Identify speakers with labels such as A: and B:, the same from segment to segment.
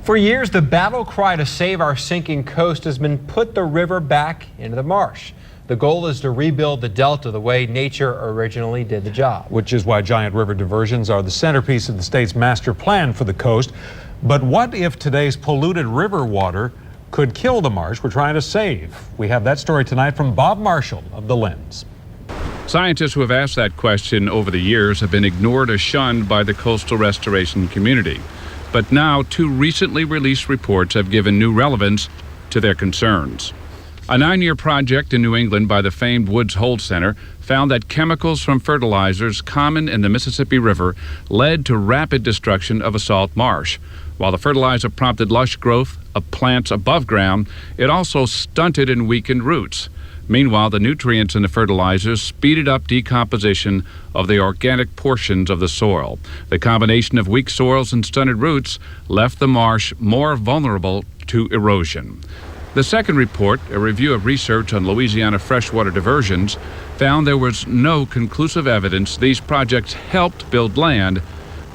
A: For years, the battle cry to save our sinking coast has been put the river back into the marsh. The goal is to rebuild the delta the way nature originally did the job.
B: Which is why giant river diversions are the centerpiece of the state's master plan for the coast. But what if today's polluted river water could kill the marsh we're trying to save? We have that story tonight from Bob Marshall of The Lens.
C: Scientists who have asked that question over the years have been ignored or shunned by the coastal restoration community. But now, two recently released reports have given new relevance to their concerns. A 9-year project in New England by the famed Woods Hole Center found that chemicals from fertilizers common in the Mississippi River led to rapid destruction of a salt marsh. While the fertilizer prompted lush growth of plants above ground, it also stunted and weakened roots. Meanwhile, the nutrients in the fertilizers speeded up decomposition of the organic portions of the soil. The combination of weak soils and stunted roots left the marsh more vulnerable to erosion. The second report, a review of research on Louisiana freshwater diversions, found there was no conclusive evidence these projects helped build land,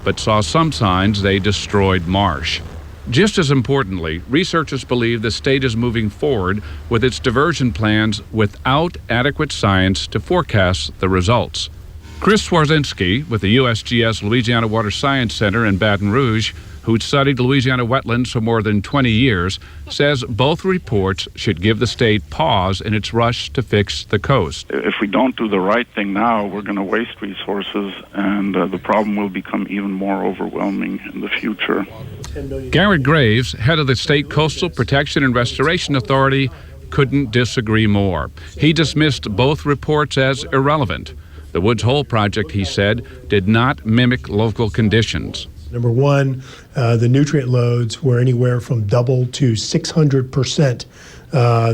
C: but saw some signs they destroyed marsh. Just as importantly, researchers believe the state is moving forward with its diversion plans without adequate science to forecast the results. Chris Swarzinski with the USGS Louisiana Water Science Center in Baton Rouge, who studied Louisiana wetlands for more than 20 years, says both reports should give the state pause in its rush to fix the coast.
D: If we don't do the right thing now, we're going to waste resources, and the problem will become even more overwhelming in the future.
C: Garrett Graves, head of the State Coastal Protection and Restoration Authority, couldn't disagree more. He dismissed both reports as irrelevant. The Woods Hole project, he said, did not mimic local conditions.
E: Number one, the nutrient loads were anywhere from double to 600%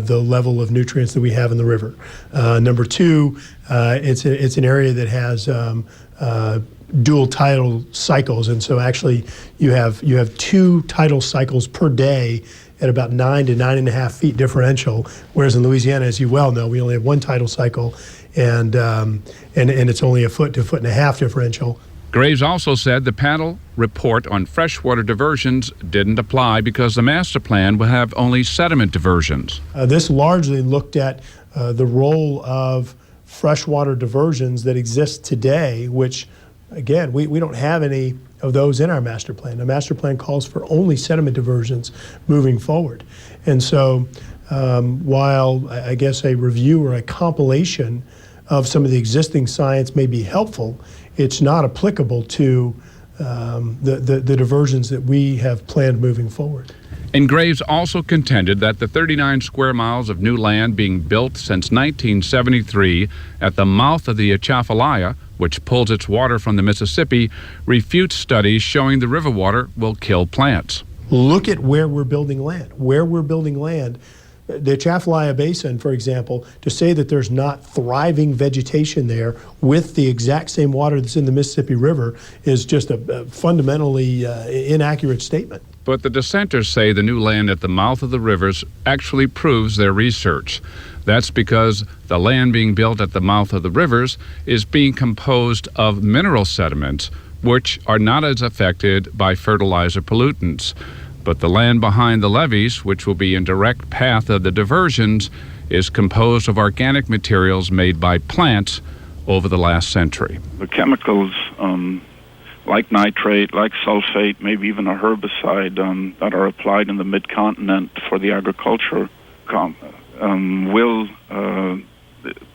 E: the level of nutrients that we have in the river. Number two, it's an area that has dual tidal cycles, and so actually you have 2 tidal cycles per day at about 9 to 9.5 feet differential, whereas in Louisiana, as you well know, we only have 1 tidal cycle, and it's only a foot to 1.5 foot differential.
C: Graves also said the panel report on freshwater diversions didn't apply because the master plan will have only sediment diversions.
E: This largely looked at the role of freshwater diversions that exist today, which, again, we don't have any of those in our master plan. The master plan calls for only sediment diversions moving forward. And so while I guess a review or a compilation of some of the existing science may be helpful, it's not applicable to the diversions that we have planned moving forward.
C: And Graves also contended that the 39 square miles of new land being built since 1973 at the mouth of the Atchafalaya, which pulls its water from the Mississippi, refutes studies showing the river water will kill plants.
E: Look at where we're building land. The Atchafalaya Basin, for example, to say that there's not thriving vegetation there with the exact same water that's in the Mississippi River is just a fundamentally inaccurate statement.
C: But the dissenters say the new land at the mouth of the rivers actually proves their research. That's because the land being built at the mouth of the rivers is being composed of mineral sediments, which are not as affected by fertilizer pollutants. But the land behind the levees, which will be in direct path of the diversions, is composed of organic materials made by plants over the last century.
D: The chemicals like nitrate, like sulfate, maybe even a herbicide that are applied in the mid-continent for the agriculture will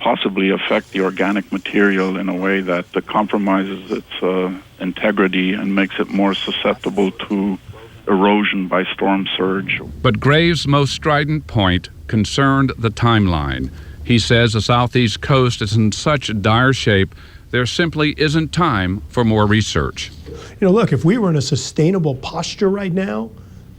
D: possibly affect the organic material in a way that compromises its integrity and makes it more susceptible to erosion by storm surge.
C: But Graves' most strident point concerned the timeline. He says the southeast coast is in such dire shape there simply isn't time for more research.
E: You know, look, if we were in a sustainable posture right now,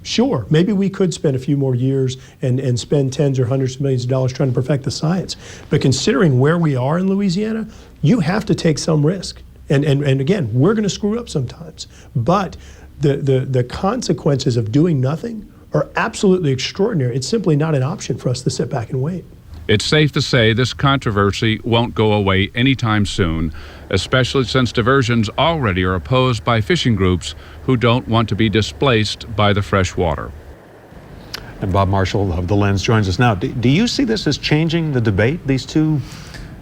E: sure, maybe we could spend a few more years and spend tens or hundreds of millions of dollars trying to perfect the science. But considering where we are in Louisiana, you have to take some risk. And again, we're going to screw up sometimes. But the consequences of doing nothing are absolutely extraordinary. It's simply not an option for us to sit back and wait.
C: It's safe to say this controversy won't go away anytime soon, especially since diversions already are opposed by fishing groups who don't want to be displaced by the fresh water.
B: And Bob Marshall of The Lens joins us now. Do you see this as changing the debate, these two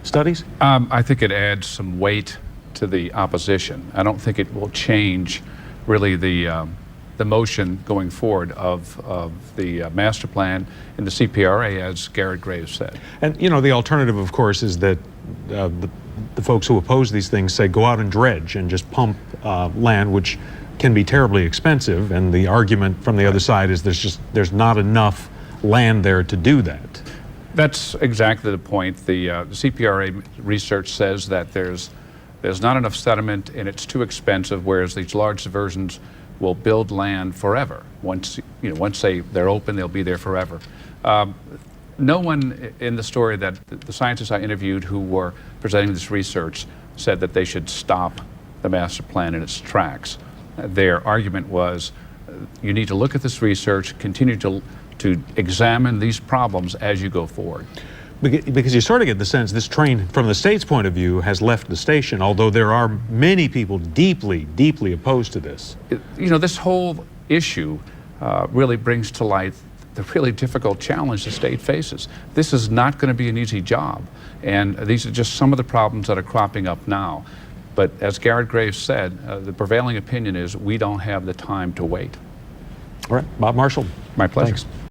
B: studies?
C: I think it adds some weight to the opposition. I don't think it will change really the motion going forward of the master plan and the CPRA, as Garrett Graves said.
B: And, you know, the alternative, of course, is that the folks who oppose these things say go out and dredge and just pump land, which can be terribly expensive. And the argument from the other side is there's not enough land there to do that.
C: That's exactly the point. The CPRA research says that there's not enough sediment and it's too expensive, whereas these large diversions will build land forever. Once they're open, they'll be there forever. No one in the story that the scientists I interviewed who were presenting this research said that they should stop the master plan in its tracks. Their argument was, you need to look at this research, continue to examine these problems as you go forward.
B: Because you sort of get the sense this train, from the state's point of view, has left the station, although there are many people deeply, deeply opposed to this.
C: You know, this whole issue really brings to light the really difficult challenge the state faces. This is not going to be an easy job, and these are just some of the problems that are cropping up now. But as Garrett Graves said, the prevailing opinion is we don't have the time to wait.
B: All right, Bob Marshall.
C: My pleasure.
B: Thanks.